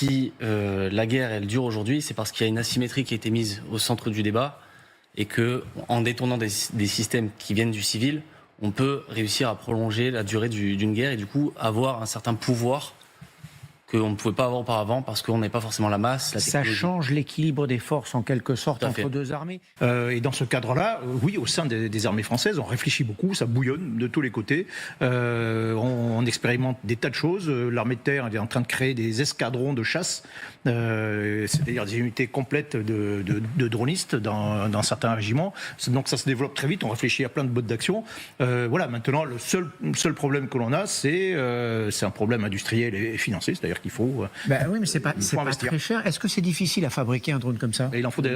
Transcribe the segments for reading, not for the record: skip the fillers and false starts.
si la guerre elle dure aujourd'hui, c'est parce qu'il y a une asymétrie qui a été mise au centre du débat et que en détournant des systèmes qui viennent du civil, on peut réussir à prolonger la durée d'une guerre et du coup avoir un certain pouvoir qu'on ne pouvait pas avoir auparavant parce qu'on n'avait pas forcément la masse, la technologie. Ça change l'équilibre des forces en quelque sorte entre deux armées. Et dans ce cadre-là, oui, au sein des armées françaises, on réfléchit beaucoup, ça bouillonne de tous les côtés. On expérimente des tas de choses. L'armée de terre est en train de créer des escadrons de chasse, c'est-à-dire des unités complètes de dronistes dans certains régiments. Donc ça se développe très vite, on réfléchit à plein de modes d'action. Voilà, maintenant, le seul problème que l'on a, c'est un problème industriel et financier, c'est-à-dire qu'il faut. Oui, mais c'est pas très cher. Est-ce que c'est difficile à fabriquer un drone comme ça? Et il en faut des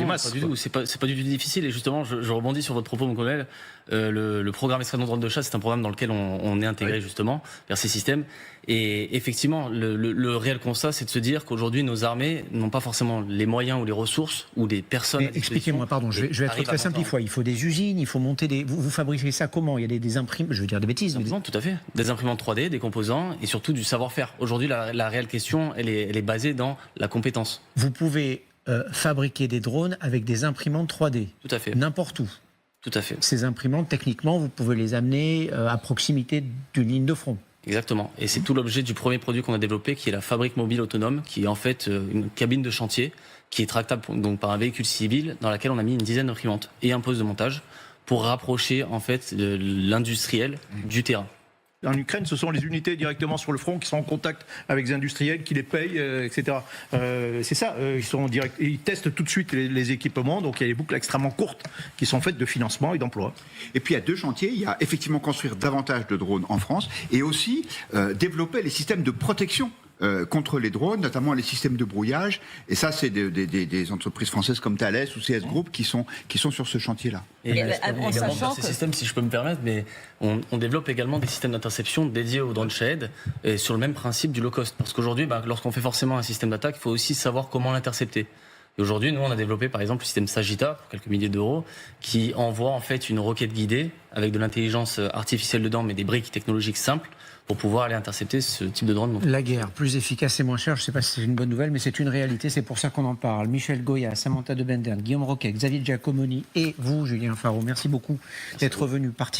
masses. Pas du tout. C'est pas du tout difficile. Et justement, je rebondis sur votre propos, mon colonel. Le programme Escadron Drone de chasse, c'est un programme dans lequel on est intégré justement vers ces systèmes. Et effectivement, le réel constat, c'est de se dire qu'aujourd'hui, nos armées n'ont pas forcément les moyens ou les ressources ou des personnes. Expliquez-moi, pardon, je vais être très simple. Il faut des usines, il faut monter des. Vous fabriquez ça comment? Il y a des imprimantes, je veux dire des bêtises. Non, tout à fait. Des imprimantes 3D, des composants et surtout du savoir-faire. Aujourd'hui, la réelle question, elle est basée dans la compétence. Vous pouvez fabriquer des drones avec des imprimantes 3D. Tout à fait. N'importe où. Tout à fait. Ces imprimantes, techniquement, vous pouvez les amener à proximité d'une ligne de front. Exactement. Et c'est tout l'objet du premier produit qu'on a développé, qui est la fabrique mobile autonome, qui est en fait une cabine de chantier, qui est tractable donc par un véhicule civil, dans laquelle on a mis une dizaine d'imprimantes et un poste de montage pour rapprocher en fait l'industriel du terrain. En Ukraine, ce sont les unités directement sur le front qui sont en contact avec les industriels, qui les payent, etc. C'est ça, ils testent tout de suite les équipements, donc il y a des boucles extrêmement courtes qui sont faites de financement et d'emploi. Et puis il y a deux chantiers, il y a effectivement construire davantage de drones en France et aussi développer les systèmes de protection contre les drones, notamment les systèmes de brouillage. Et ça, c'est des entreprises françaises comme Thales ou CS Group qui sont sur ce chantier-là. Et en sachant ces systèmes, si je peux me permettre, mais on développe également des systèmes d'interception dédiés aux drones Shahed sur le même principe du low cost. Parce qu'aujourd'hui, lorsqu'on fait forcément un système d'attaque, il faut aussi savoir comment l'intercepter. Et aujourd'hui, nous, on a développé par exemple le système Sagitta, pour quelques milliers d'euros, qui envoie en fait une roquette guidée avec de l'intelligence artificielle dedans, mais des briques technologiques simples, pour pouvoir aller intercepter ce type de drone. La guerre, plus efficace et moins cher, je ne sais pas si c'est une bonne nouvelle, mais c'est une réalité, c'est pour ça qu'on en parle. Michel Goya, Samantha de Bendern, Guillaume Roquet, Xavier Giacomoni et vous, Julien Faro, merci beaucoup d'être venu partir.